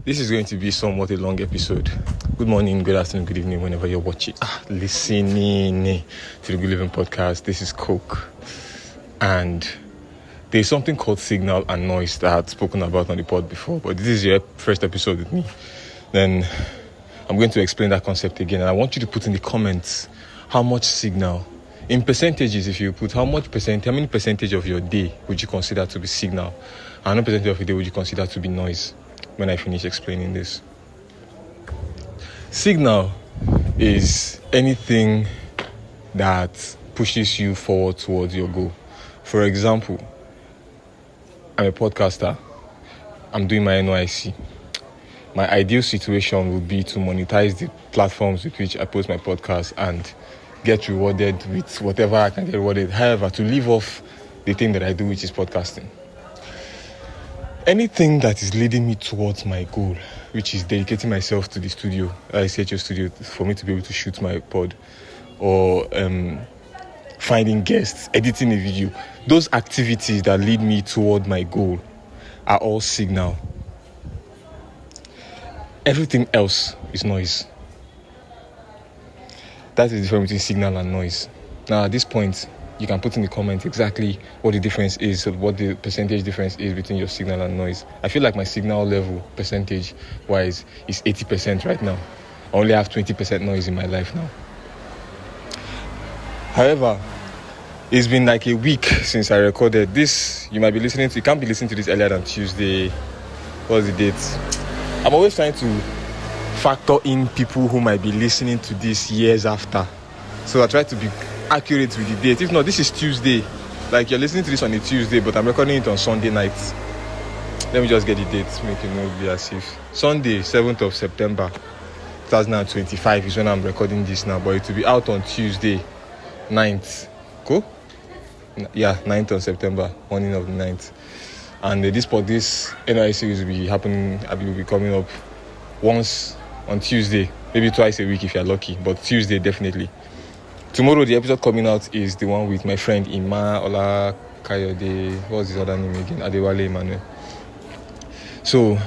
This is going to be somewhat a long episode. Good morning, good afternoon, good evening, whenever you're watching, listening to the Good Living Podcast. This is Coke. And there's something called signal and noise that I had spoken about on the pod before, but this is your first episode with me. Then I'm going to explain that concept again. And I want you to put in the comments how much signal, in percentages, if you put how many percentage of your day would you consider to be signal? And how many percentage of your day would you consider to be noise? When I finish explaining this. Signal is anything that pushes you forward towards your goal. For example, I'm a podcaster. I'm doing my NYSC. My ideal situation would be to monetize the platforms with which I post my podcast and get rewarded with whatever I can get rewarded. However, to leave off the thing that I do, which is podcasting. Anything that is leading me towards my goal, which is dedicating myself to the studio, ICHO studio, for me to be able to shoot my pod, or finding guests, editing a video, those activities that lead me toward my goal are all signal. Everything else is noise. That is the difference between signal and noise. Now, at this point, you can put in the comments exactly what the difference is, what the percentage difference is between your signal and noise. I feel like my signal level, percentage-wise, is 80% right now. I only have 20% noise in my life now. However, it's been like a week since I recorded this. You can't be listening to this earlier than Tuesday. What's the date? I'm always trying to factor in people who might be listening to this years after. So I try to be accurate with the date. If not, this is Tuesday. Like, you're listening to this on a Tuesday, but I'm recording it on Sunday night. Let me just get the date, make it not be as if. Sunday, 7th of September 2025 is when I'm recording this now, but it will be out on Tuesday, 9th. Cool? Yeah, 9th of September, morning of the 9th. And this NYSCeries will be coming up once on Tuesday, maybe twice a week if you're lucky, but Tuesday definitely. Tomorrow, the episode coming out is the one with my friend Ima Ola Kayode. What's his other name again? Adewale Emmanuel. So,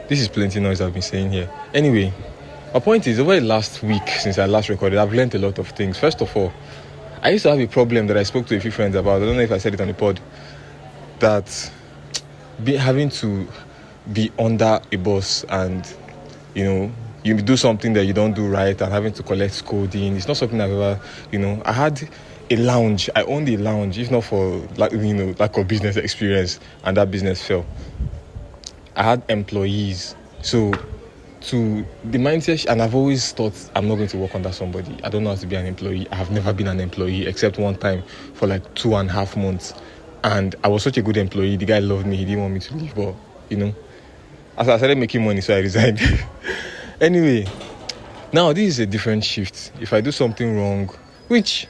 this is plenty noise I've been saying here. Anyway, my point is, over the last week since I last recorded, I've learned a lot of things. First of all, I used to have a problem that I spoke to a few friends about. I don't know if I said it on the pod. That having to be under a boss and, you do something that you don't do right and having to collect scolding. It's not something I've ever, I had a lounge. I owned a lounge, if not for, lack of business experience, and that business fell. I had employees. So, to the mindset, and I've always thought I'm not going to work under somebody. I don't know how to be an employee. I have never been an employee except one time for like 2.5 months. And I was such a good employee. The guy loved me. He didn't want me to leave, but, as I started making money, so I resigned. Anyway, now this is a different shift. If I do something wrong, which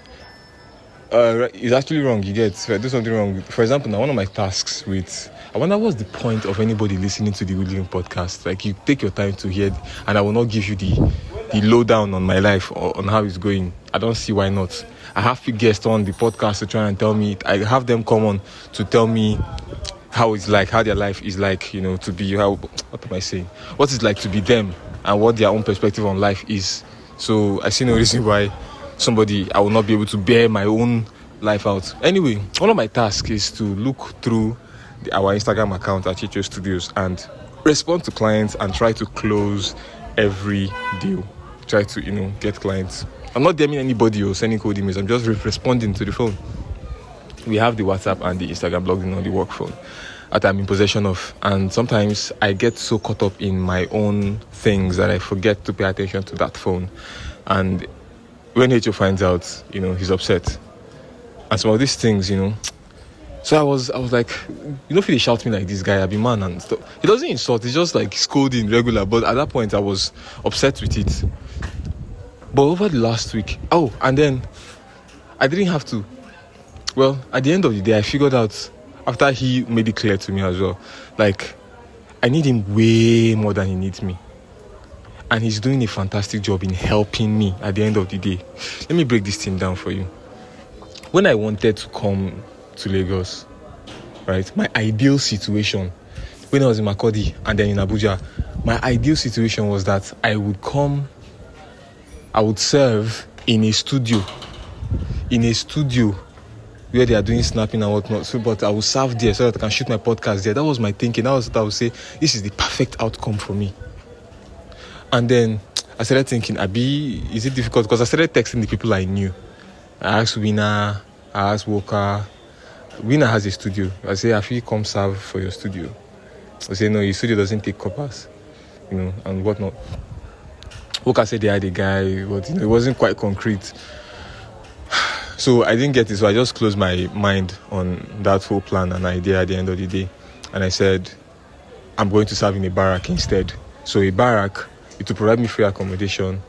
is actually wrong, if I do something wrong, for example, now one of my tasks I wonder what's the point of anybody listening to the Good Living Podcast. Like, you take your time to hear, and I will not give you the lowdown on my life or on how it's going. I don't see why not. I have few guests on the podcast to try and tell me. I have them come on to tell me how it's like, how their life is like, to be what am I saying? What it's like to be them and what their own perspective on life is. So I see no reason why I will not be able to bear my own life out. Anyway, one of my tasks is to look through our Instagram account at ICHO Studios and respond to clients and try to close every deal. Try to, get clients. I'm not DMing anybody or sending cold emails. I'm just responding to the phone. We have the WhatsApp and the Instagram logged in on the work phone that I'm in possession of. And sometimes I get so caught up in my own things that I forget to pay attention to that phone. And when HO finds out, he's upset. And some of these things, So I was like, if he shout me like this guy, I be man and stuff. He doesn't insult, he's just like scolding regular. But at that point, I was upset with it. But over the last week, and then I didn't have to. Well, at the end of the day, I figured out, after he made it clear to me as well, like, I need him way more than he needs me. And he's doing a fantastic job in helping me at the end of the day. Let me break this thing down for you. When I wanted to come to Lagos, right, my ideal situation when I was in Makurdi and then in Abuja, my ideal situation was that I would serve in a studio where they are doing snapping and whatnot. So, but I will serve there so that I can shoot my podcast there. That was my thinking. That was what I would say. This is the perfect outcome for me. And then I started thinking, is it difficult? Because I started texting the people I knew. I asked Winner, I asked Walker. Winner has a studio. I say, I feel come serve for your studio. I say, no, your studio doesn't take coppers, and whatnot. Walker said they had a guy, but it wasn't quite concrete. So I didn't get it, so I just closed my mind on that whole plan and idea at the end of the day. And I said, I'm going to serve in a barrack instead. So a barrack, it will provide me free accommodation.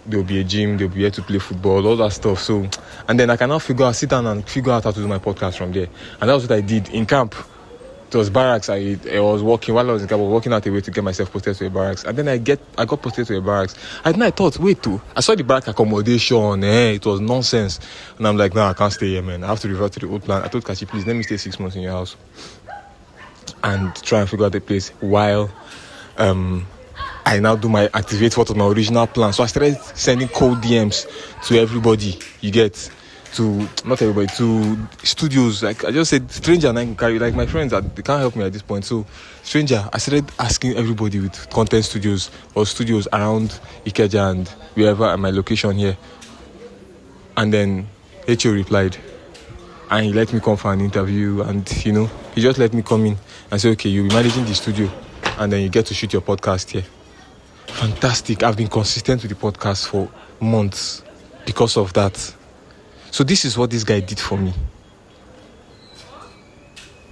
There will be a gym, there will be here to play football, all that stuff. So, and then I can now sit down and figure out how to do my podcast from there. And that was what I did in camp. It was barracks. I was working while I was in camp. I was working out a way to get myself posted to a barracks. And then I got posted to a barracks. And then I thought, I saw the barrack accommodation. It was nonsense. And I'm like, no, I can't stay here, man. I have to revert to the old plan. I told Kachi, please let me stay 6 months in your house and try and figure out the place while I now do my activate what was my original plan. So I started sending cold DMs to everybody. You get. To not everybody, to studios. Like I just said, stranger and I can carry, like my friends, they can't help me at this point. So stranger, I started asking everybody with content studios or studios around Ikeja and wherever at my location here. And then HO replied and he let me come for an interview, and he just let me come in and say, okay, you'll be managing the studio and then you get to shoot your podcast here. Fantastic. I've been consistent with the podcast for months because of that. So this is what this guy did for me.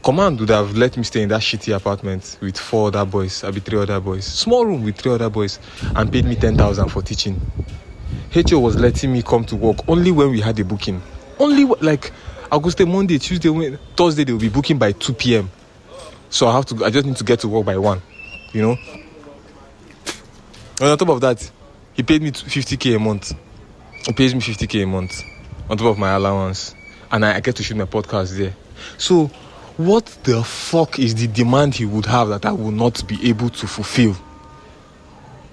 Command would have let me stay in that shitty apartment with 4 other boys, 3 other boys. Small room with 3 other boys, and paid me 10,000 for teaching. HO was letting me come to work only when we had a booking. Only like I go stay Monday, Tuesday, Thursday they will be booking by 2 p.m. So I just need to get to work by 1. And on top of that, he paid me 50k a month. He pays me 50k a month. On top of my allowance, and I get to shoot my podcast there. So, what the fuck is the demand he would have that I will not be able to fulfill?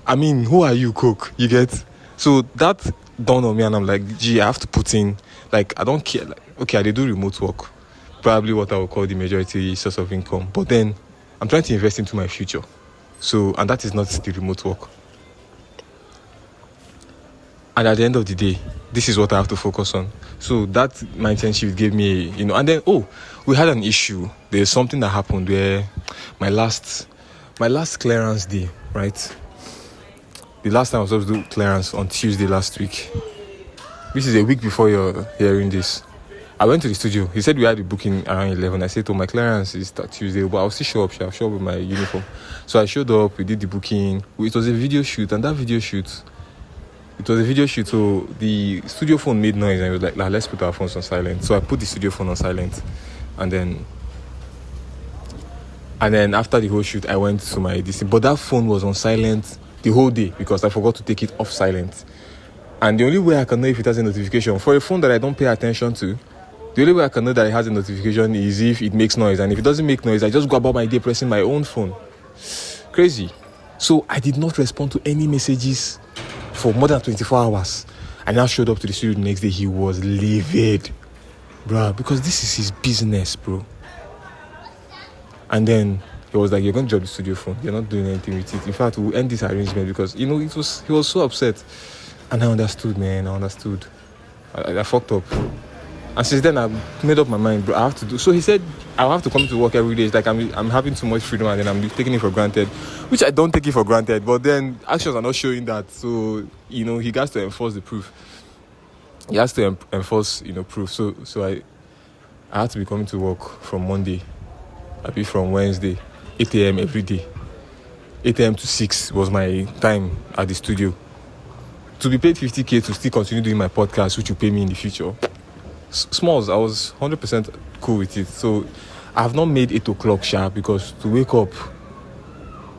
I mean, who are you, Coke? You get? So that dawned on me, and I'm like, I have to put in, like, I don't care. Like, okay, I do remote work, probably what I would call the majority source of income. But then, I'm trying to invest into my future. So, and that is not the remote work. And at the end of the day, this is what I have to focus on. So that mindset shift gave me, and then, we had an issue. There's something that happened where my last clearance day, right? The last time I was supposed to do clearance on Tuesday last week. This is a week before you're hearing this. I went to the studio. He said we had the booking around 11. I said, my clearance is Tuesday, but I'll still show up. I'll show up with my uniform. So I showed up. We did the booking. It was a video shoot, and that video shoot, so the studio phone made noise, and it was like, let's put our phones on silent. So I put the studio phone on silent, and then after the whole shoot, I went to my DC. But that phone was on silent the whole day because I forgot to take it off silent. And the only way I can know if it has a notification for a phone that I don't pay attention to, the only way I can know that it has a notification is if it makes noise. And if it doesn't make noise, I just go about my day pressing my own phone. Crazy. So I did not respond to any messages for more than 24 hours. I now showed up to the studio the next day. He was livid, bro, because this is his business, bro. And then he was like, you're going to drop the studio phone. You're not doing anything with it. In fact, we'll end this arrangement because, he was so upset. And I understood, man. I fucked up. And since then, I've made up my mind, bro. I have to do. So he said, I'll have to come to work every day. It's like I'm having too much freedom, and then I'm taking it for granted, which I don't take it for granted. But then actions are not showing that. So he has to enforce the proof. He has to enforce, proof. So I had to be coming to work from Monday. I'll be from Wednesday, 8 a.m. every day. 8 a.m. to 6 was my time at the studio. To be paid 50k to still continue doing my podcast, which will pay me in the future. Smalls, I was 100% cool with it. So I have not made 8 o'clock sharp because to wake up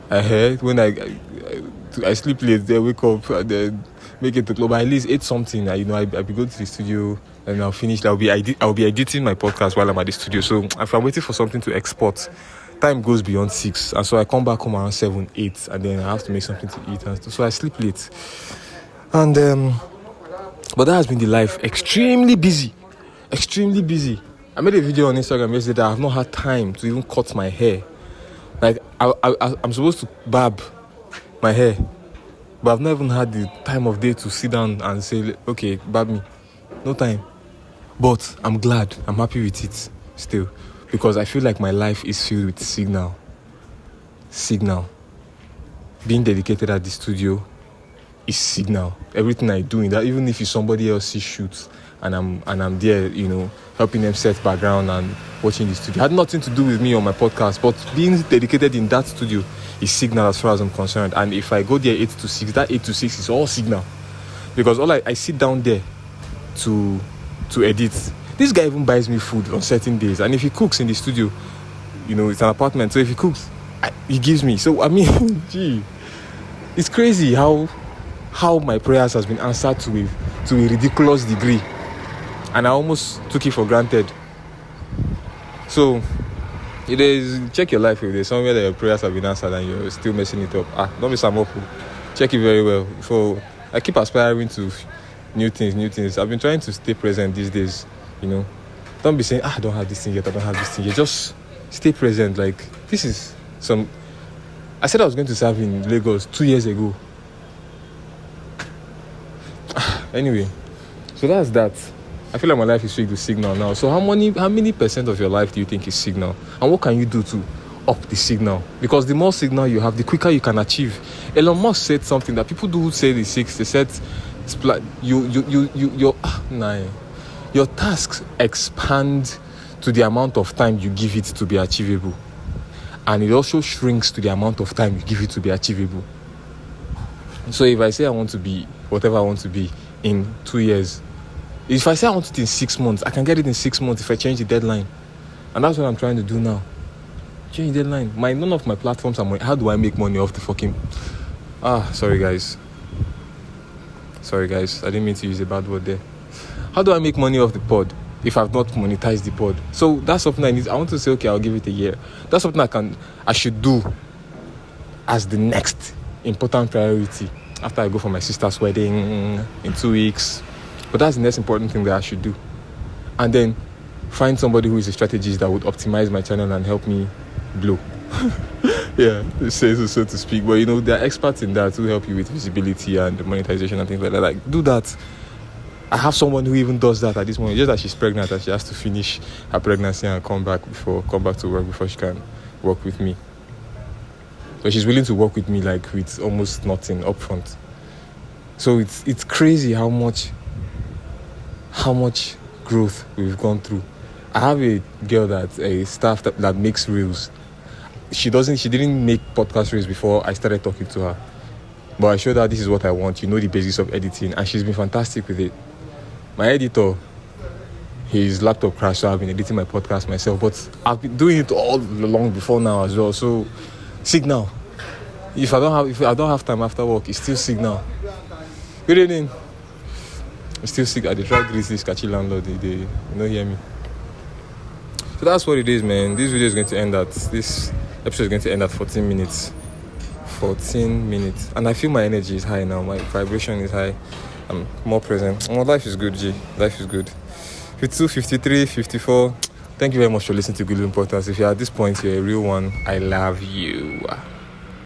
ahead when I sleep late, then wake up and then make it to club. But at least 8 something. I'll be going to the studio and I'll finish. I'll be editing my podcast while I'm at the studio. So if I'm waiting for something to export, time goes beyond 6, and so I come back home around 7, 8, and then I have to make something to eat, and so I sleep late. And but that has been the life. Extremely busy. I made a video on Instagram yesterday that I have not had time to even cut my hair. Like I'm supposed to barb my hair, but I've not even had the time of day to sit down and say, okay, barb me. No time. But I'm glad. I'm happy with it still, because I feel like my life is filled with signal. Being dedicated at the studio is signal. Everything I do in that, even if it's somebody else's shoot and I'm there, helping them set background and watching the studio, it had nothing to do with me on my podcast, but being dedicated in that studio is signal as far as I'm concerned. And if I go there 8 to 6, that 8 to 6 is all signal, because all I sit down there to edit. This guy even buys me food on certain days, and if he cooks in the studio, it's an apartment, so if he cooks, he gives me. So I mean, gee, it's crazy how my prayers has been answered to a ridiculous degree, and I almost took it for granted. So check your life. If there's somewhere that your prayers have been answered and you're still messing it up, don't be some up. Check it very well. So I keep aspiring to new things. I've been trying to stay present these days. Don't be saying, I don't have this thing yet, just stay present. Like, this is I said I was going to serve in Lagos 2 years ago. Anyway, so that's that. I feel like my life is filled with signal now. So how many percent of your life do you think is signal? And what can you do to up the signal? Because the more signal you have, the quicker you can achieve. Elon Musk said something that people do say the 6. They said your tasks expand to the amount of time you give it to be achievable, and it also shrinks to the amount of time you give it to be achievable. So if I say I want to be whatever I want to be in 2 years, if I say I want it in 6 months, I can get it in 6 months if I change the deadline. And that's what I'm trying to do now. Change the deadline. None of my platforms are how do I make money off the fucking sorry guys, I didn't mean to use a bad word there. How do I make money off the pod if I've not monetized the pod? So that's something I want to say, okay, I'll give it a year. That's something I should do as the next important priority after I go for my sister's wedding in 2 weeks. But that's the next important thing that I should do. And then find somebody who is a strategist that would optimize my channel and help me blow. Yeah, so to speak. But there are experts in that who help you with visibility and monetization and things like that. Like, do that. I have someone who even does that at this moment. Just that she's pregnant and she has to finish her pregnancy and come back to work before she can work with me. But she's willing to work with me like with almost nothing upfront. So it's crazy how much growth we've gone through. I have a girl a staff that makes reels. She didn't make podcast reels before I started talking to her. But I showed her this is what I want. The basics of editing, and she's been fantastic with it. My editor, his laptop crashed, so I've been editing my podcast myself. But I've been doing it all along before now as well. So signal. If I don't have time after work, it's still signal. Good evening. It's still signal. I try to greet this catchy landlord. They hear me. So that's what it is, man. This video is going to end this episode is going to end at 14 minutes. 14 minutes. And I feel my energy is high now. My vibration is high. I'm more present. Life is good, G. Life is good. 52, 53, 54. Thank you very much for listening to Good Importance. If you're at this point, you're a real one. I love you.